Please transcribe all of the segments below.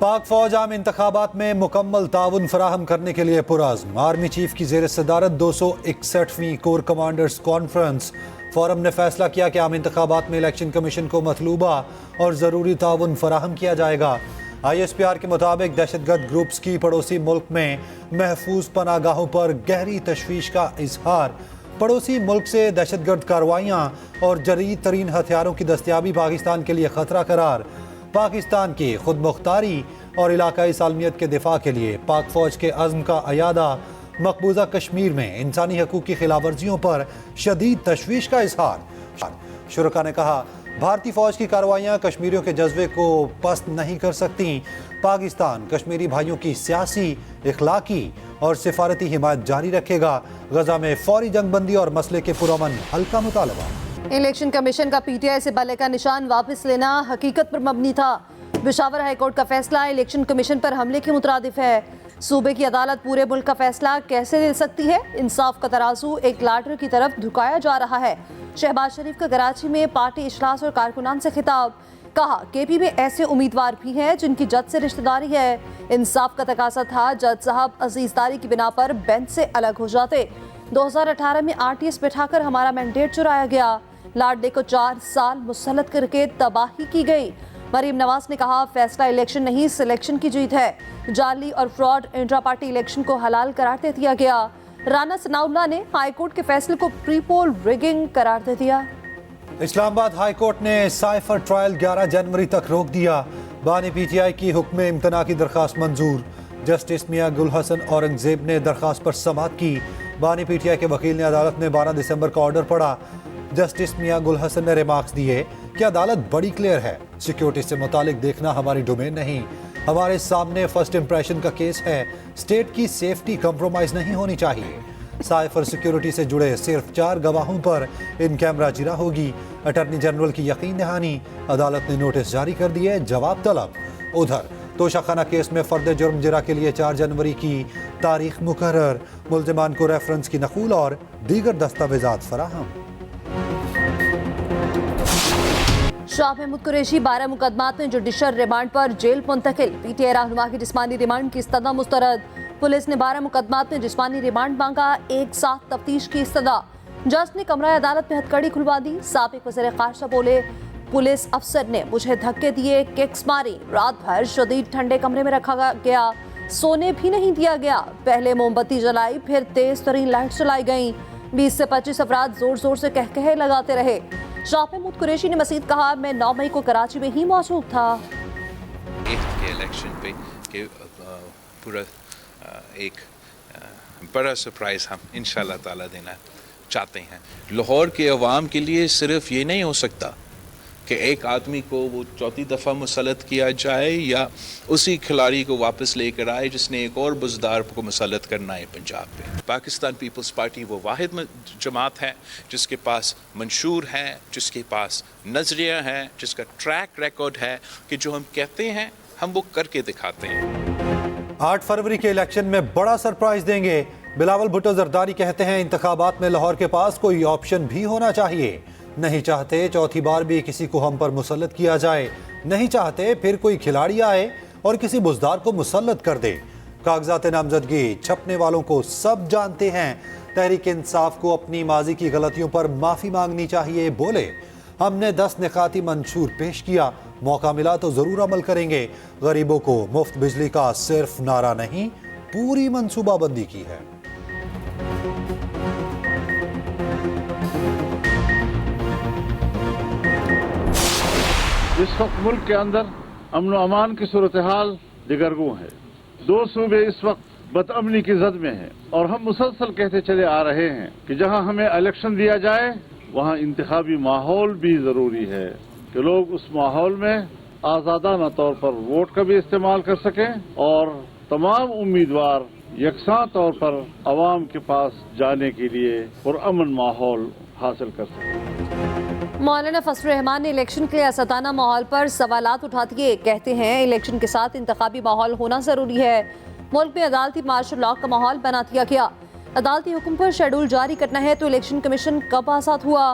पाक फौज आम इंतखाबात में मुकम्मल ताउन फराहम करने के लिए पुरअज़्म। आर्मी चीफ की ज़ेर सदारत 261वीं कोर कमांडर्स कॉन्फ्रेंस फोरम ने फैसला किया कि आम इंतखाबात में इलेक्शन कमीशन को मतलूबा और ज़रूरी ताउन फराहम किया जाएगा। ISPR के मुताबिक दहशतगर्द ग्रुप्स की पड़ोसी मुल्क में महफूज पनागाहों पर गहरी तशवीश का इजहार। पड़ोसी मुल्क से दहशतगर्द कार्रवाइयाँ और जदीद तरीन हथियारों की दस्तयाबी पाकिस्तान के लिए खतरा करार। पाकिस्तान की खुद मुख्तारी और इलाकाई सालमियत के दिफा के लिए पाक फौज के अज़्म का अयादा। मकबूजा कश्मीर में इंसानी हकूक़ की खिलाफवर्जियों पर शदीद तशवीश का इजहार। शुरका ने कहा, भारतीय फौज की कार्रवाइयाँ कश्मीरियों के जज्बे को पस्त नहीं कर सकती। पाकिस्तान कश्मीरी भाइयों की सियासी, इखलाकी और सिफारती हिमायत जारी रखेगा। गजा में फौरी जंगबंदी और मसले के पुरअमन हल का मुतालबा। इलेक्शन कमीशन का PTI से बल्ले का निशान वापस लेना हकीकत पर मबनी था। पेशावर हाईकोर्ट का फैसला इलेक्शन कमीशन पर हमले के मुतरादिफ है। सूबे की अदालत पूरे मुल्क का फैसला कैसे ले सकती है? इंसाफ का तराजू एक लाटर की तरफ झुकाया जा रहा है। शहबाज शरीफ का कराची में पार्टी इजलास और कारकुनान से खिताब। कहा, KP में ऐसे उम्मीदवार भी हैं जिनकी जज से रिश्तेदारी है। इंसाफ का तकाजा था जज साहब अजीजदारी की बिना पर बेंच से अलग हो जाते। 2018 में RTS बैठाकर हमारा मैंडेट चुराया गया। लाडले को 4 साल मुसल्लत करके तबाही की गई। मरीम नवाज ने कहा, फैसला इलेक्शन नहीं सिलेक्शन की जीत है। जाली और फ्रॉड इंट्रा पार्टी इलेक्शन को हलाल करार दे दिया गया। राना सनाउल्लाह ने हाईकोर्ट के फैसले को प्री पोल रिगिंग करार दे दिया। इस्लामाबाद हाईकोर्ट ने साइफर ट्रायल 11 जनवरी तक रोक दिया। बानी PTI की हुक्म इम्तना की दरखास्त मंजूर। जस्टिस मियां गुल हसन औरंगजेब ने दरखास्त पर समाअत की। बानी PTI के वकील ने अदालत में 12 दिसंबर का ऑर्डर पढ़ा। जस्टिस मियां गुल हसन ने रिमार्क्स दिए कि अदालत बड़ी क्लियर है, सिक्योरिटी से मुतालिक देखना हमारी डोमेन नहीं। हमारे सामने फर्स्ट इंप्रेशन का केस है। स्टेट की सेफ्टी कंप्रोमाइज नहीं होनी चाहिए। साइफर सिक्योरिटी से जुड़े सिर्फ 4 गवाहों पर इन कैमरा जिरा होगी। अटॉर्नी जनरल की यकीन दहानी। अदालत ने नोटिस जारी कर दिए, जवाब तलब। उधर तोशाखाना केस में फर्द जुर्म जिरा के लिए 4 जनवरी की तारीख मुकर्रर। मुल्जिमान को रेफरेंस की नकूल और दीगर दस्तावेजात फराहम। शाह महमूद कुरैशी 12 मुकदमात में जुडिशल रिमांड पर जेल मुंतकिल। PTI रहनुमा की जिस्मानी रिमांड की इस्तदा मुस्तरद। पुलिस ने 12 मुकदमात में जिस्मानी रिमांड मांगा। एक साथ तफ्तीश की इस्तदा। जज ने कमरा अदालत में हथकड़ी खुलवा दी। साबिक वज़ीर ख़ारजा बोले, पुलिस अफसर ने मुझे धक्के दिए, किक्स मारी। रात भर शदीद ठंडे कमरे में रखा गया, सोने भी नहीं दिया गया। पहले मोमबत्ती जलाई, फिर तेज तरीन लाइट जलाई गई। 20 से 25 अफराद जोर जोर से कहकहे लगाते रहे। शाह महमूद कुरैशी ने मजीद कहा, मैं 9 मई को कराची में ही मौजूद था। इलेक्शन पे के पूरा एक बड़ा सरप्राइज हम इंशाल्लाह ताला देना चाहते हैं। लाहौर के अवाम के लिए सिर्फ ये नहीं हो सकता कि एक आदमी को वो चौथी दफ़ा मुसल्लत किया जाए या उसी खिलाड़ी को वापस लेकर आए जिसने एक और बुज़दार को मुसल्लत करना है पंजाब पे। पाकिस्तान पीपल्स पार्टी वो वाहिद जमात है जिसके पास मंशूर है, जिसके पास नज़रिया है, जिसका ट्रैक रिकॉर्ड है कि जो हम कहते हैं हम वो करके दिखाते हैं। 8 फरवरी के इलेक्शन में बड़ा सरप्राइज देंगे। बिलावल भुट्टो जरदारी कहते हैं, इंतखाबात में लाहौर के पास कोई ऑप्शन भी होना चाहिए। नहीं चाहते चौथी बार भी किसी को हम पर मुसल्लत किया जाए। नहीं चाहते फिर कोई खिलाड़ी आए और किसी बुज़दार को मुसल्लत कर दे। कागजात नामजदगी छपने वालों को सब जानते हैं। तहरीक इंसाफ को अपनी माजी की गलतियों पर माफ़ी मांगनी चाहिए। बोले, हमने 10 निकाती मंशूर पेश किया, मौका मिला तो ज़रूर अमल करेंगे। गरीबों को मुफ्त बिजली का सिर्फ नारा नहीं, पूरी मनसूबाबंदी की है। इस वक्त मुल्क के अंदर अमन व अमान की सूरत हाल दिगरगू है। 2 सूबे इस वक्त बदअमनी की जद में हैं और हम मुसलसल कहते चले आ रहे हैं कि जहां हमें इलेक्शन दिया जाए वहां इंतखाबी माहौल भी जरूरी है कि लोग उस माहौल में आज़ादाना तौर पर वोट का भी इस्तेमाल कर सकें और तमाम उम्मीदवार यकसा तौर पर अवाम के पास जाने के लिए पुरअमन माहौल हासिल कर सकें। मौलाना फजल रहमान ने इलेक्शन के लिए असदाना माहौल पर सवालात उठा दिए। कहते हैं, इलेक्शन के साथ इंतखाबी माहौल होना जरूरी है। मुल्क में अदालती मार्शल लॉ का माहौल बना दिया गया। अदालती हुक्म पर शेड्यूल जारी करना है तो इलेक्शन कमीशन कब आज़ाद हुआ?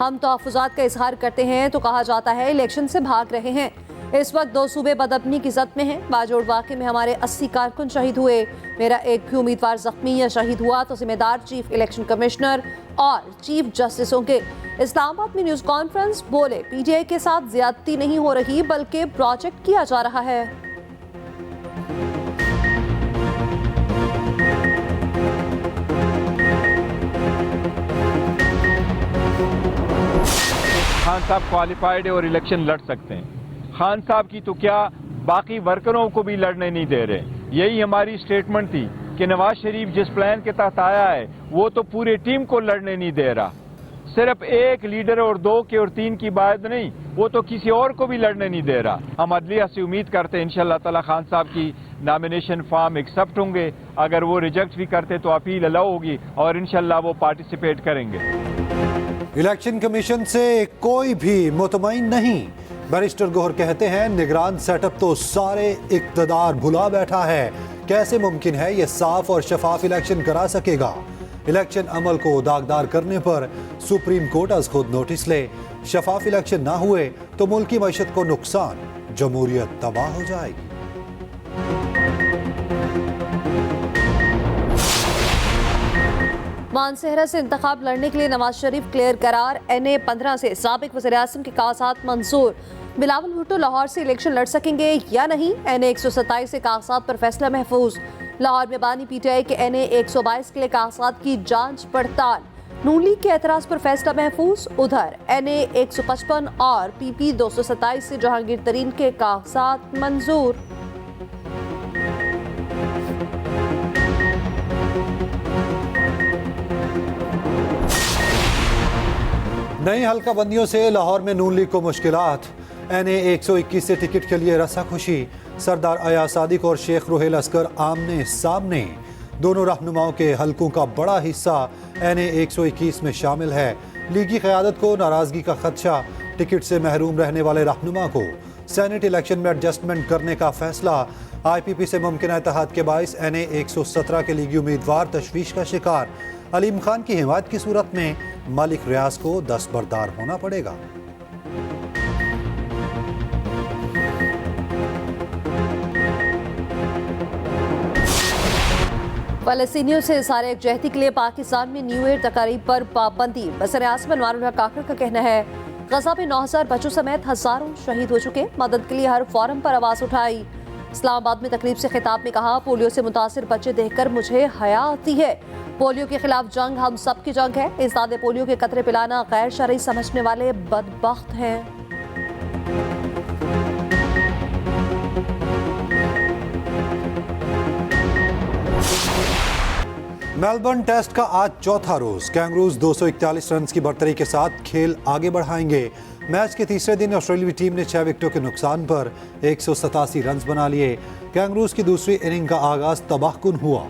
हम तहफ़्फ़ुज़ात का इजहार करते हैं तो कहा जाता है इलेक्शन से भाग रहे हैं। इस वक्त 2 सूबे बदअमनी की जद में हैं। बाजोड़ वाक़े में हमारे 80 कारकुन शहीद हुए। मेरा एक भी उम्मीदवार जख्मी या शहीद हुआ तो जिम्मेदार चीफ इलेक्शन कमिश्नर और चीफ जस्टिस होंगे। इस्लामाबाद में न्यूज़ कॉन्फ्रेंस बोले, पीटीआई के साथ ज्यादती नहीं हो रही बल्कि प्रोजेक्ट किया जा रहा है। खान साहब क्वालिफाइड है और इलेक्शन लड़ सकते हैं। खान साहब की तो क्या, बाकी वर्करों को भी लड़ने नहीं दे रहे। यही हमारी स्टेटमेंट थी कि नवाज शरीफ जिस प्लान के तहत आया है वो तो पूरी टीम को लड़ने नहीं दे रहा। सिर्फ एक लीडर और 2 के और 3 की बात नहीं, वो तो किसी और को भी लड़ने नहीं दे रहा। हम अदलिया से उम्मीद करते हैं इंशाअल्लाह ताला खान साहब की नॉमिनेशन फॉर्म एक्सेप्ट होंगे। अगर वो रिजेक्ट भी करते तो अपील अलाउ होगी और इंशाअल्लाह वो पार्टिसिपेट करेंगे। इलेक्शन कमीशन से कोई भी मुतमईन नहीं। बैरिस्टर गोहर कहते हैं, निगरान सेटअप तो सारे इक्तदार भुला बैठा है। कैसे मुमकिन है ये साफ और शफाफ इलेक्शन करा सकेगा? इलेक्शन अमल को दागदार करने पर सुप्रीम कोर्ट आज खुद नोटिस ले। शफाफ इलेक्शन ना हुए तो मुल्क की मईशत को नुकसान, जमहूरियत तबाह हो जाएगी। मानसहरा से इंतखाब लड़ने के लिए नवाज शरीफ क्लियर करार। NA 15 से साबिक वज़ीर-ए-आज़म के कागजात मंजूर। बिलावल भुट्टो लाहौर से इलेक्शन लड़ सकेंगे या नहीं? NA 127 से कागजात पर फैसला महफूज। लाहौर में बानी PTI के NA 122 के लिए कागजात की जांच पड़ताल। नून लीग के एतराज पर फैसला महफूज। उधर NA 155 और PP 227 से जहांगीर तरीन के कागजात मंजूर। नई हल्का बंदियों से लाहौर में नून लीग को मुश्किलात। NA 121 से टिकट के लिए रसा खुशी। सरदार अयाज सादिक और शेख रुहेल अस्कर आमने सामने। दोनों रहनुमाओं के हलकों का बड़ा हिस्सा NA 121 में शामिल है। लीगी क़यादत को नाराजगी का खदशा। टिकट से महरूम रहने वाले रहनुमा को सेनेट इलेक्शन में एडजस्टमेंट करने का फैसला। IPP से मुमकिन इत्तेहाद के बाइस NA 117 के लीगी उम्मीदवार तशवीश का शिकार। अलीम खान की हिमायत की सूरत में मालिक रियाज को दस्तबरदार होना पड़ेगा। फलस्तीनियों से इज़हार यकजहती के लिए पाकिस्तान में न्यू ईयर तकारीब पर पाबंदी। वज़ीर-ए-आज़म अनवारुल हक काकड़ का कहना है, गज़ा में 9000 बच्चों समेत हजारों शहीद हो चुके। मदद के लिए हर फोरम पर आवाज़ उठाई। इस्लामाबाद में तकरीब से खिताब में कहा, पोलियो से मुतासिर बच्चे देखकर मुझे हया आती है। पोलियो के खिलाफ जंग हम सब की जंग है। इज़ादे पोलियो के कतरे पिलाना गैर शरई समझने वाले बदबख्त हैं। मेलबर्न टेस्ट का आज चौथा रोज। कैंगरूज 241 रन की बढ़तरी के साथ खेल आगे बढ़ाएंगे। मैच के तीसरे दिन ऑस्ट्रेलियाई टीम ने 6 विकेटों के नुकसान पर 187 रन बना लिए। कैंगरूज की दूसरी इनिंग का आगाज तबाहकुन हुआ।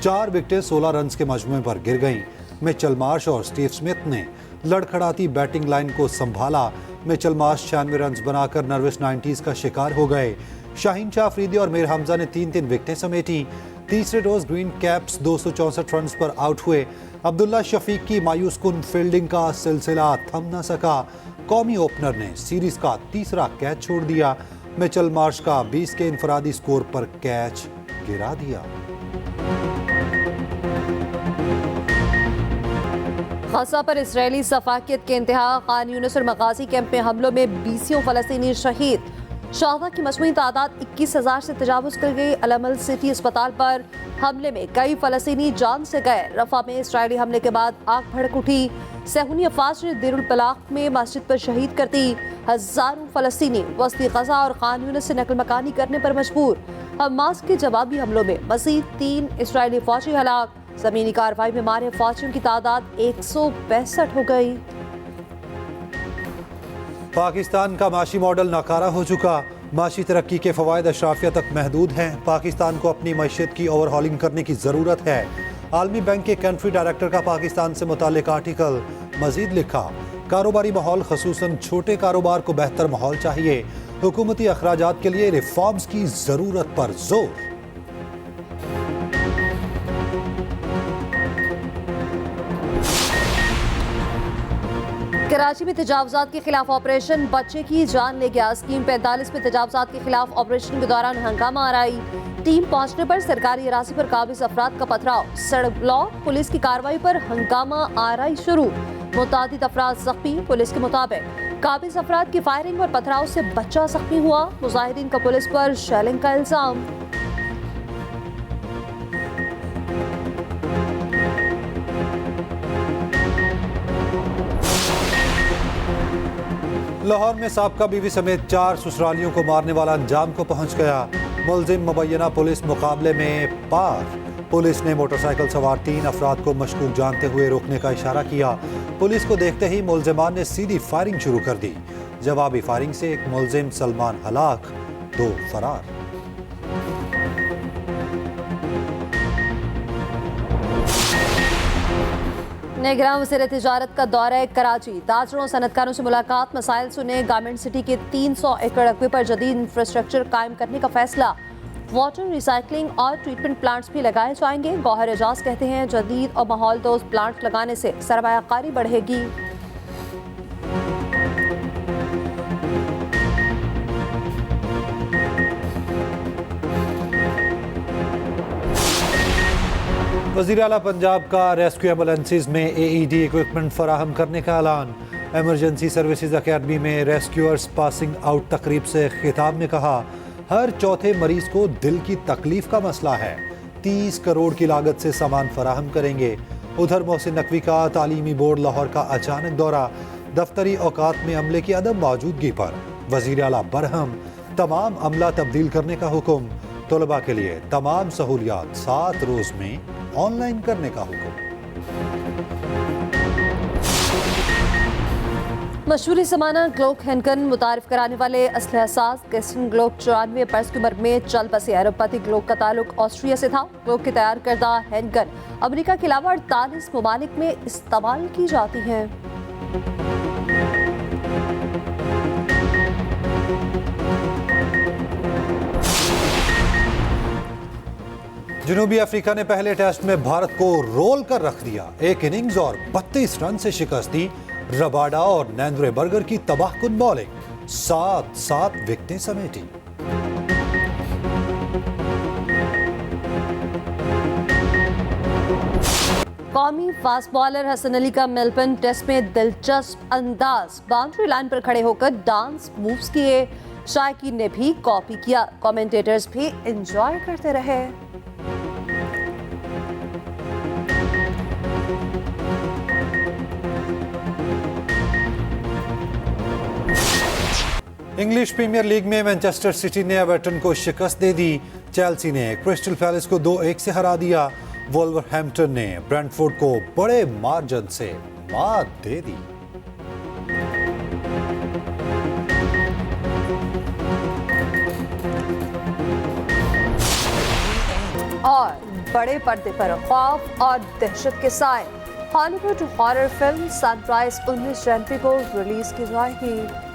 4 विकेटें 16 रन के मजमूए पर गिर गईं। मिचेल मार्श और स्टीव स्मिथ ने लड़खड़ाती बैटिंग लाइन को संभाला। मिचेल मार्श 96 रन बनाकर नर्वस 90s का शिकार हो गए। शाहीन शाह अफरीदी और मीर हमजा ने 3-3 विकेटें समेटी। तीसरे रोज ग्रीन कैप्स 264 रन पर आउट हुए। अब्दुल्ला शफीक की मायूस कुन फील्डिंग का सिलसिला थम न सका। कौमी ओपनर ने सीरीज का तीसरा कैच छोड़ दिया। मिचेल मार्श का 20 के इनफरादी स्कोर पर कैच गिरा दिया। गज़ा पर इजरायली सफाकियत के इंतहा। खान यूनिस और मगाजी कैंप में हमलों में 20 फलस्तीनी शहीद। शाहदा की मजमूई तादाद 21,000 से तजावुज कर गई। अलमल सिटी अस्पताल पर हमले में कई फलस्तीनी जान से गए। रफा में इजरायली हमले के बाद आग भड़क उठी। सहूनी अफवाज ने देरुल बलाग में मस्जिद पर शहीद कर दी। हजारों फलस्तीनी वस्ती गज़ा और खान यूनिस से नकल मकानी करने पर मजबूर। हमास के जवाबी हमलों में मजीद 3 इजरायली फौजी हलाक। जमीनी कार्रवाई में मारे फौजियों की तादाद 162 हो गई। पाकिस्तान का माशी मॉडल नाकारा हो चुका। माशी तरक्की के फवायद अशराफिया तक महदूद हैं। पाकिस्तान को अपनी मैशियत की ओवरहॉलिंग करने की ज़रूरत है। आलमी बैंक के कंट्री डायरेक्टर का पाकिस्तान से मुताल्लिक आर्टिकल। मजीद लिखा, कारोबारी माहौल खसूसन छोटे कारोबार को बेहतर माहौल चाहिए। हुकूमती अखराजात के लिए रिफॉर्म्स की ज़रूरत पर जोर। कराची में तजावजात के खिलाफ ऑपरेशन बच्चे की जान ले गया। स्कीम 45 में तजावजात के खिलाफ ऑपरेशन के दौरान हंगामा आराई। टीम पहुंचने पर सरकारी अराजी पर काबिज अफराद का पथराव, सड़क ब्लॉक, पुलिस की कार्रवाई पर हंगामा आराई शुरू। मुतादिद अफराद जख्मी। पुलिस के मुताबिक काबिज अफराद की फायरिंग और पथराव से बच्चा जख्मी हुआ। मुजाहिदीन का पुलिस पर शेलिंग का इल्जाम। लाहौर में साबका बीवी समेत 4 ससुरालियों को मारने वाला अंजाम को पहुंच गया। मुलजिम मुबैना पुलिस मुकाबले में पार। पुलिस ने मोटरसाइकिल सवार 3 अफराद को मशकूक जानते हुए रोकने का इशारा किया। पुलिस को देखते ही मुलजिमान ने सीधी फायरिंग शुरू कर दी। जवाबी फायरिंग से एक मुलजिम सलमान हलाक, 2 फरार। निगरान वज़ीर तिजारत का दौरा कराची। ताजरों सनतकारों से मुलाकात, मसाइल सुने। गारमेंट सिटी के 300 एकड़ रकबे पर जदीद इंफ्रास्ट्रक्चर कायम करने का फैसला। वाटर रिसाइकलिंग और ट्रीटमेंट प्लांट्स भी लगाए जाएंगे। गौहर एजाज कहते हैं जदीद और माहौल दोस्त प्लांट लगाने से सरमायाकारी बढ़ेगी। वज़ीर आला पंजाब का रेस्क्यू एम्बुलेंसेज में AED इक्विपमेंट फराहम करने का ऐलान। एमरजेंसी सर्विसेज अकेडमी में रेस्क्यूअर्स पासिंग आउट तकरीब से खिताब में कहा, हर चौथे मरीज को दिल की तकलीफ का मसला है। 30 करोड़ की लागत से सामान फराहम करेंगे। उधर मोहसिन नकवी का तालीमी बोर्ड लाहौर का अचानक दौरा, दफ्तरी औकात में अमले की अदम मौजूदगी पर वज़ीर आला बरहम, तमाम अमला तब्दील करने का हुक्म। तलबा के लिए तमाम सहूलियात 7 रोज में ऑनलाइन करने का हुक्म। मशहूरी समाना ग्लोक हैंकन मुतारिफ कराने वाले असलहा साज कैस्टन ग्लोक 94 बरस की उम्र में चल बसे। अरबपति ग्लोक का ताल्लुक ऑस्ट्रिया से था। ग्लोक की तैयार करदा हैंकन अमेरिका के अलावा 48 ममालिक में इस्तेमाल की जाती हैं। जनूबी अफ्रीका ने पहले टेस्ट में भारत को रोल कर रख दिया। एक इनिंग्स और 32 रन से शिकस्त दी। रबाडा और नैंद्रेबर्गर की तबाहकुन बॉलिंग, 7 विकेटें समेटी। कौमी फास्ट बॉलर हसन अली का मेलबर्न टेस्ट में दिलचस्प अंदाज, बाउंड्री लाइन पर खड़े होकर डांस मूव्स किए। शायकीन ने भी कॉपी किया, कमेंटेटर्स भी एंजॉय करते रहे। इंग्लिश प्रीमियर लीग में मैनचेस्टर सिटी ने एवर्टन को शिकस्त दे दी। चेल्सी ने क्रिस्टल पैलेस को 2-1 से हरा दिया। वुल्वरहैम्पटन ने ब्रेंटफोर्ड को बड़े मार्जिन से मात दे दी। और बड़े पर्दे पर खौफ और दहशत के साए हॉलीवुड हॉरर फिल्म सनराइज 19 जनवरी को रिलीज की जाएगी।